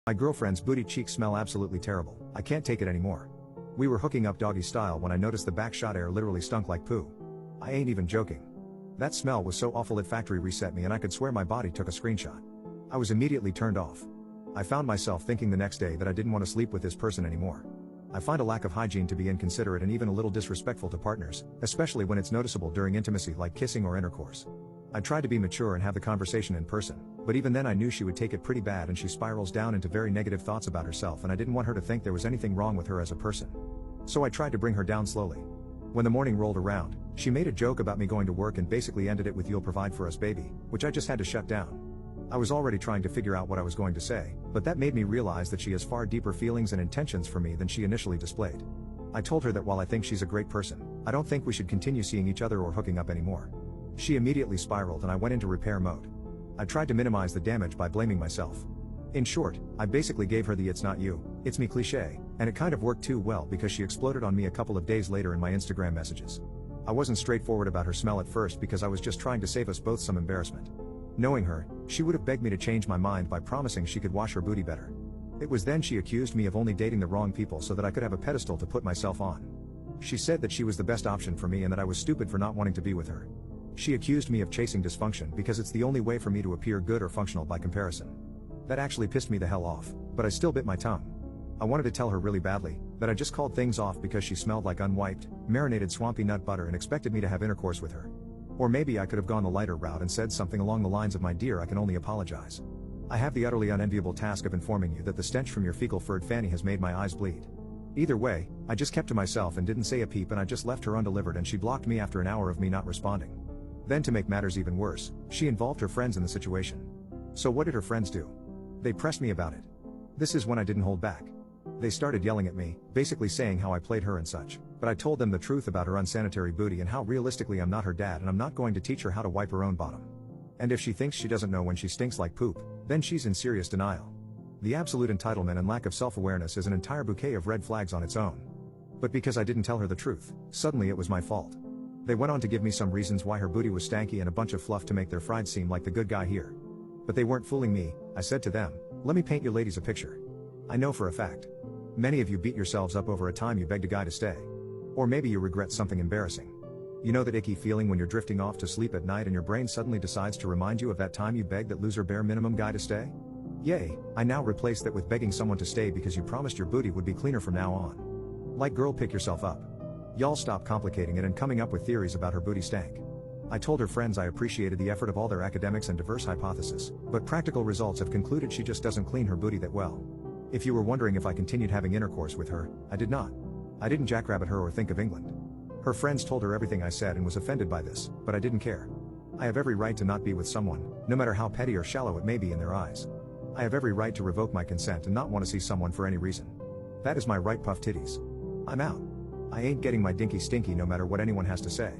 My girlfriend's booty cheeks smell absolutely terrible. I can't take it anymore. We were hooking up doggy style when I noticed the back shot air literally stunk like poo. I ain't even joking. That smell was so awful it factory reset me and I could swear my body took a screenshot. I was immediately turned off. I found myself thinking the next day that I didn't want to sleep with this person anymore. I find a lack of hygiene to be inconsiderate and even a little disrespectful to partners, especially when it's noticeable during intimacy like kissing or intercourse. I tried to be mature and have the conversation in person, but even then I knew she would take it pretty bad and she spirals down into very negative thoughts about herself and I didn't want her to think there was anything wrong with her as a person. So I tried to bring her down slowly. When the morning rolled around, she made a joke about me going to work and basically ended it with "You'll provide for us, baby," which I just had to shut down. I was already trying to figure out what I was going to say, but that made me realize that she has far deeper feelings and intentions for me than she initially displayed. I told her that while I think she's a great person, I don't think we should continue seeing each other or hooking up anymore. She immediately spiraled and I went into repair mode. I tried to minimize the damage by blaming myself. In short, I basically gave her the "it's not you, it's me" cliché, and it kind of worked too well because she exploded on me a couple of days later in my Instagram messages. I wasn't straightforward about her smell at first because I was just trying to save us both some embarrassment. Knowing her, she would have begged me to change my mind by promising she could wash her booty better. It was then she accused me of only dating the wrong people so that I could have a pedestal to put myself on. She said that she was the best option for me and that I was stupid for not wanting to be with her. She accused me of chasing dysfunction because it's the only way for me to appear good or functional by comparison. That actually pissed me the hell off, but I still bit my tongue. I wanted to tell her really badly that I just called things off because she smelled like unwiped, marinated swampy nut butter and expected me to have intercourse with her. Or maybe I could have gone the lighter route and said something along the lines of "My dear, I can only apologize. I have the utterly unenviable task of informing you that the stench from your fecal furred fanny has made my eyes bleed." Either way, I just kept to myself and didn't say a peep and I just left her undelivered and she blocked me after an hour of me not responding. Then to make matters even worse, she involved her friends in the situation. So what did her friends do? They pressed me about it. This is when I didn't hold back. They started yelling at me, basically saying how I played her and such, but I told them the truth about her unsanitary booty and how realistically I'm not her dad and I'm not going to teach her how to wipe her own bottom. And if she thinks she doesn't know when she stinks like poop, then she's in serious denial. The absolute entitlement and lack of self-awareness is an entire bouquet of red flags on its own. But because I didn't tell her the truth, suddenly it was my fault. They went on to give me some reasons why her booty was stanky and a bunch of fluff to make their fried seem like the good guy here. But they weren't fooling me. I said to them, "Let me paint you ladies a picture. I know for a fact. Many of you beat yourselves up over a time you begged a guy to stay. Or maybe you regret something embarrassing. You know that icky feeling when you're drifting off to sleep at night and your brain suddenly decides to remind you of that time you begged that loser bare minimum guy to stay? Yay, I now replace that with begging someone to stay because you promised your booty would be cleaner from now on. Like, girl, pick yourself up. Y'all stop complicating it and coming up with theories about her booty stank." I told her friends I appreciated the effort of all their academics and diverse hypotheses, but practical results have concluded she just doesn't clean her booty that well. If you were wondering if I continued having intercourse with her, I did not. I didn't jackrabbit her or think of England. Her friends told her everything I said and was offended by this, but I didn't care. I have every right to not be with someone, no matter how petty or shallow it may be in their eyes. I have every right to revoke my consent and not want to see someone for any reason. That is my right, puff titties. I'm out. I ain't getting my dinky stinky no matter what anyone has to say.